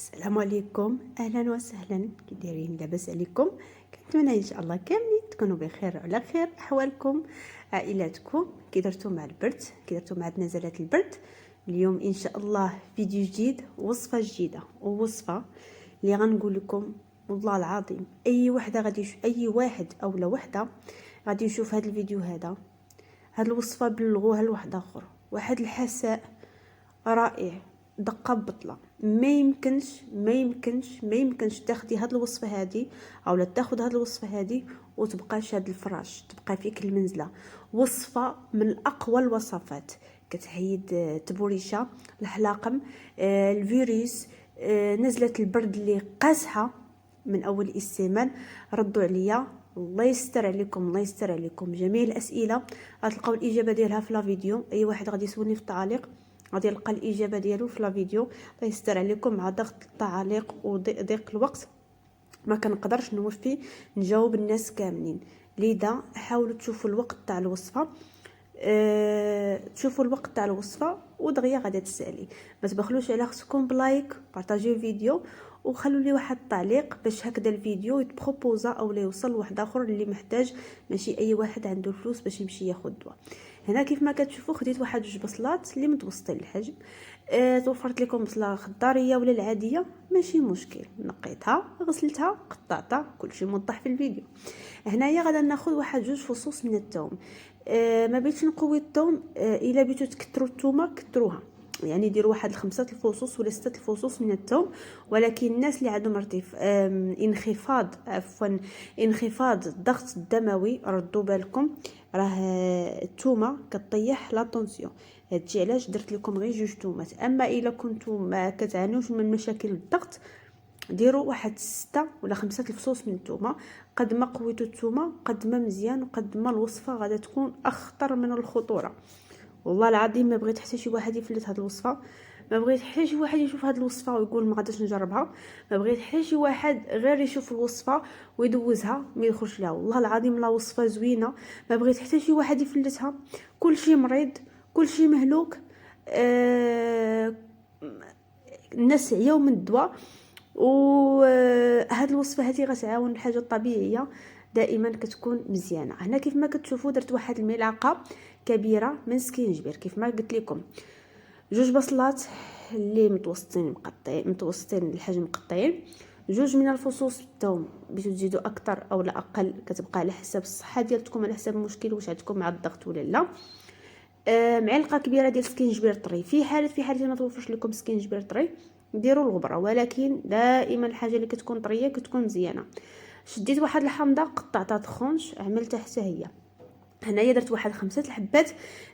السلام عليكم، اهلا وسهلا. كي دايرين؟ لاباس عليكم؟ كنتمنى ان شاء الله كاملين تكونوا بخير وعلى خير. احوالكم عائلاتكم كي درتوا مع البرد، كي درتوا مع نزلات البرد. اليوم ان شاء الله فيديو جديد، وصفه جديده، ووصفه اللي غنقول لكم والله العظيم اي وحده اي واحد او لا وحده غادي يشوف هذا الفيديو هاد الوصفه بلغوها لواحد اخر، واحد الحساء رائع، دقه بطله. ما يمكنش تاخدي هاد الوصفه هادي او لا تاخذ هاد الوصفه هادي وتبقى شاد الفراش، تبقى فيك المنزله. وصفه من اقوى الوصفات، كتحيد تبوريشه، الحلاقم، الفيروس، نزله البرد اللي قاسحه من اول الاستعمال. ردوا عليا، الله يستر عليكم، الله يستر عليكم. جميع الاسئله غتلقاو الاجابه ديالها في لا فيديو. اي واحد غادي يسولني في التعاليق غادي يلقى الاجابه ديالو في لا فيديو. الله يستر عليكم، مع ضغط التعاليق وضيق الوقت ما كنقدرش نوفي نجاوب الناس كاملين. لذا حاولوا تشوفوا الوقت تاع الوصفه، تشوفوا الوقت تاع الوصفه ودغيا غادي تسالي. ما تبخلوش على خصكم بلايك، بارطاجيو الفيديو، وخلوا لي واحد التعليق باش هكذا الفيديو يتبروبوزا او لا يوصل لواحد اخر اللي محتاج. ماشي اي واحد عنده الفلوس باش يمشي ياخذ دواء. هنا كيف ما كتشوفوا خديت واحد جوج بصلات اللي متوسطين الحجم. توفرت لكم بصله خضاريه ولا العاديه ماشي مشكل، نقيتها غسلتها قطعتها، كلشي موضح في الفيديو. هنايا غادا ناخذ واحد جوج فصوص من الثوم. ما بغيتش نقوي الثوم، الا بغيتو تكثروا الثومه كثروها، يعني ديروا واحد 5 الفصوص ولا 6 الفصوص من الثوم. ولكن الناس اللي عندهم انخفاض الضغط الدموي ردوا بالكم، راه الثومه كطيح لا طونسيون. هادشي علاش درت لكم غير جوج ثومات. اما الا كنتم ما كتعانوش من مشاكل الضغط ديروا واحد 6 ولا 5 الفصوص من الثومه. قد ما قويتوا الثومه قد ما مزيان، وقد ما الوصفه غادا تكون اخطر من الخطوره. والله العظيم ما بغيت حتى شي واحد يفلت هذه الوصفه، ما بغيت حتى شي واحد يشوف هذه الوصفه ويقول ما غاداش نجربها، ما بغيت حتى شي واحد غير يشوف الوصفه ويدوزها ما يخرج لها. والله العظيم لا وصفه زوينه، ما بغيت حتى شي واحد يفلتها. كلشي مريض، كلشي مهلوك، الناس عياو من الدواء. وهاد الوصفه هذه غتعاون الحاجه الطبيعيه دائما كتكون مزيانه. هنا كيف ما كتشوفوا درت واحد الملعقه كبيره من سكينجبير، كيف ما قلت لكم جوج بصلات اللي متوسطين الحجم مقطعين، جوج من الفصوص الثوم، بغيتو تزيدوا اكثر او لا اقل كتبقى على حسب الصحه ديالكم، على حسب المشكل واش عندكم مع الضغط ولا لا. معلقه كبيره ديال سكينجبير طري. في حاله ما توفرش لكم سكينجبير طري ديروا الغبره، ولكن دائما الحاجه اللي كتكون طريه كتكون مزيانه. شديت واحد الحامضه قطعتها طخونش عملتها حتى هي. هنايا درت واحد 5 الحبات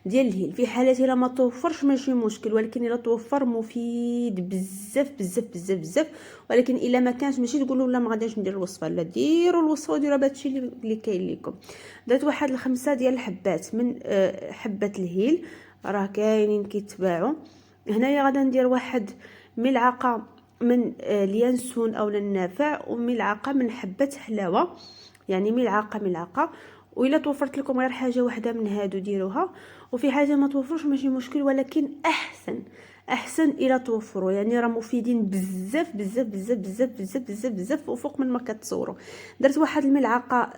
ديال الهيل. في حالات الا ما توفرش ماشي مشكل، ولكن الا توفر مفيد بزاف بزاف بزاف بزاف. ولكن الا ما كانش ماشي تقولوا لا ما غاديش ندير الوصفه، لا ديروا الوصفه وديروا هادشي اللي كاين لكم. درت واحد 5 ديال الحبات من حبه الهيل، راه كاينين كيتباعوا. هنايا غادا ندير واحد ملعقه من اليانسون او النافع، وملعقه من حبه حلاوه، يعني ملعقه. وإلا توفرت لكم غير حاجه واحده من هادو ديروها. وفي حاجه ما توفرش ماشي مشكل، ولكن احسن الى توفروا، يعني راه مفيدين بزاف بزاف بزاف بزاف بزاف بزاف بزاف وفوق من ما كتصوروا. درت واحد الملعقه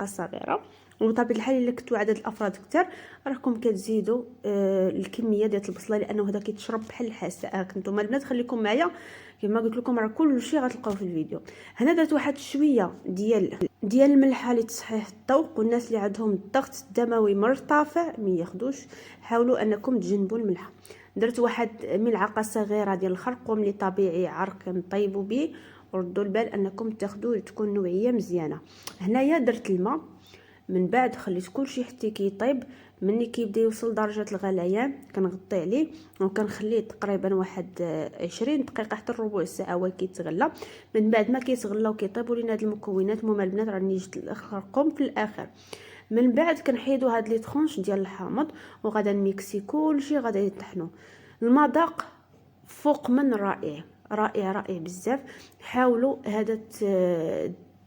صغيره. وبطبيعه الحال الا كنتوا عدد الافراد كثر راكم كتزيدوا الكميه ديال البصله، لانه هذا كيتشرب بحال الحساء. كنتم البنات خليكم معايا، كما قلت لكم راه كلشي غتلقاو في الفيديو. هنا درت واحد شويه ديال الملحه لتصحيح الذوق، والناس اللي عندهم الضغط الدموي مرتفع ما ياخذوش، حاولوا انكم تجنبوا الملح. درت واحد ملعقه صغيره ديال الخرقوم اللي طبيعي عرق نطيبوا به، وردوا البال انكم تاخذوا تكون نوعيه مزيانه. هنايا درت الماء، من بعد خليت كلشي حتى كيطيب. مني كيبدا يوصل درجه الغليان كنغطي عليه وكنخليه تقريبا واحد 20 دقيقه حتى ربع ساعه وكيتغلى. من بعد ما كيتغلى وكيطيبوا لينا هاد المكونات، المهم البنات راني جبت الخرقوم في الاخر. من بعد كنحيدوا هاد لي طرونش ديال الحامض وغادا نميكسي كلشي، غادا يطحنوا. المذاق فوق من رائع رائع بزاف. حاولوا هذا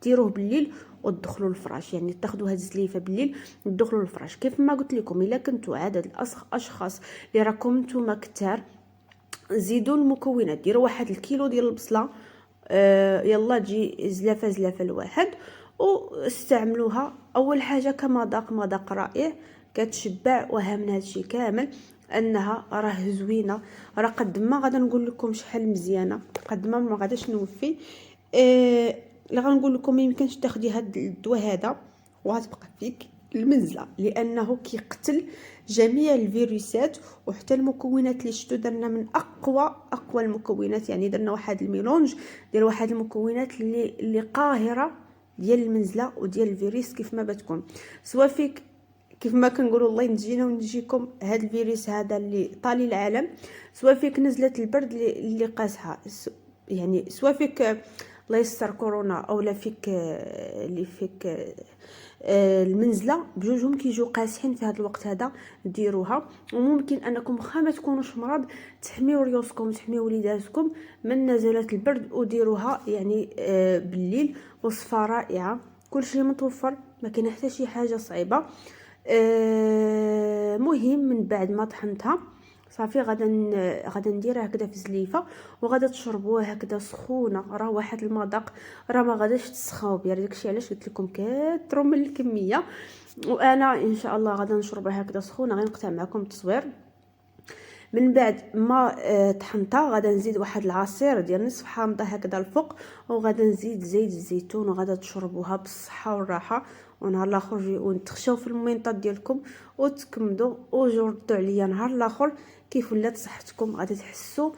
ديروه بالليل وتدخلوا الفراش، يعني تاخذوا هاد الزليفه بالليل وتدخلوا الفراش. كيف ما قلت لكم الا كنتوا عدد الاشخاص اللي راكم نتوما كثار زيدوا المكونات، ديروا 1 الكيلو ديال البصله، يلا تجي زلافه الواحد، واستعملوها اول حاجه مذاق رائع، كتشبع. وها من هادشي كامل انها راه زوينه، راه قد ما غادا نقول لكم شحال مزيانه، قد ما غاداش نوفي. اللي غنقول لكم يمكنش تاخدي هاد الدواء هذا وغتبقى فيك المنزله، لانه كيقتل جميع الفيروسات. وحتى المكونات اللي شفتوا درنا من اقوى المكونات، يعني درنا واحد الميلونج ديال واحد المكونات اللي قاهره ديال المنزله وديال الفيروس كيف ما بتكون. سواء فيك كيف ما كنقولوا الله ينجينا ونجيكم هذا الفيروس هذا اللي طالي العالم، سواء فيك نزله البرد اللي قاسها، يعني سواء فيك الله يستر كورونا اولا فيك اللي فيك المنزله، بجوجهم كيجيو قاسحين في هذا الوقت هذا. ديروها، وممكن انكم واخا ما تكونوش مرض تحميو ريوسكم تحميو وليداتكم من نزلات البرد، وديروها يعني بالليل. وصفه رائعه، كلشي متوفر، ما كاين حتى شي حاجه صعيبه. مهم من بعد ما طحنتها صافي غادا نديرها هكذا في زليفه، وغادا تشربوها هكذا سخونه، راه واحد المذاق، راه ما غاداش تسخاو بها. داكشي علاش قلت لكم كثروا من الكميه. وانا ان شاء الله غادا نشربها هكذا سخونه، غنقطع معكم التصوير. من بعد ما طحنتها غادا نزيد واحد العصير ديال نصف حامضه هكذا الفوق، وغادا نزيد زيت الزيتون، وغادا تشربوها بالصحه والراحه. ونهار الاخر جيو نتخشاو في المينطات ديالكم وتكمدوا وجردوا عليا نهار الاخر كيف ولات صحتكم. غادي تحسوا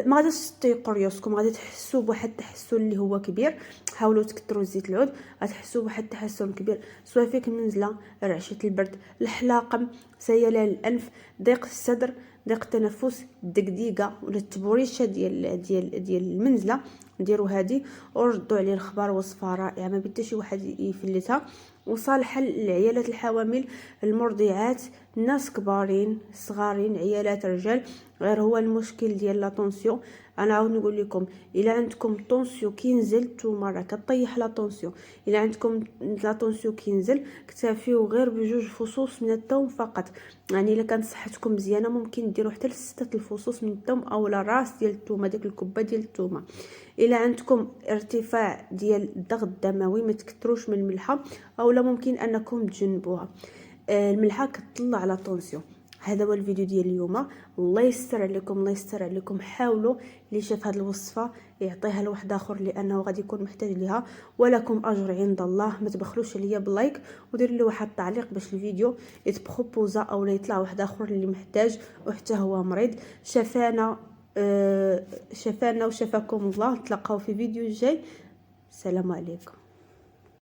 ما غاديش تطيقوا ريوسكم، غادي تحسوا بواحد التحسن اللي هو كبير. حاولوا تكثروا زيت العود، غتحسوا بواحد التحسن كبير، سواء فيك المنزله، رعشه البرد، الحلاقم، سيلان الانف، ضيق الصدر، ضيق التنفس، الدقديقه ولا التبوريشه ديال المنزله. ديروا هذه وردوا عليه الخبر. وصفه رائعه ما بدا شي واحد يفلتها، وصالحه للعيالات الحوامل، المرضعات، الناس كبارين صغارين، عيالات رجال. غير هو المشكل ديال لا طونسيون. انا عاود نقول لكم، الا عندكم طونسيون كينزل نتوما راه كطيح لا طونسيون. الا عندكم لا طونسيون كينزل اكتفيو غير بجوج فصوص من الثوم فقط. يعني الا كانت صحتكم مزيانه ممكن ديروا حتى ل6 الفصوص من الثوم او راس ديال الثومه، ديك الكبه ديال الثومه. الا عندكم ارتفاع ديال الضغط الدموي ما تكثروش من الملحه، اولا ممكن انكم تجنبوها. الملحه كتطلع على طونسيون. هذا هو الفيديو ديال اليوم، الله يستر عليكم الله يستر عليكم. حاولوا اللي شاف هذه الوصفه يعطيها لواحد اخر، لانه غادي يكون محتاج ليها، ولكم اجر عند الله. ما تبخلوش عليا باللايك، وديروا لي واحد التعليق باش الفيديو يتبروبوزا او يطلع واحد اخر اللي محتاج وحتى هو مريض. شفانا وشفاكم الله. نتلاقاو في فيديو جاي. السلام عليكم.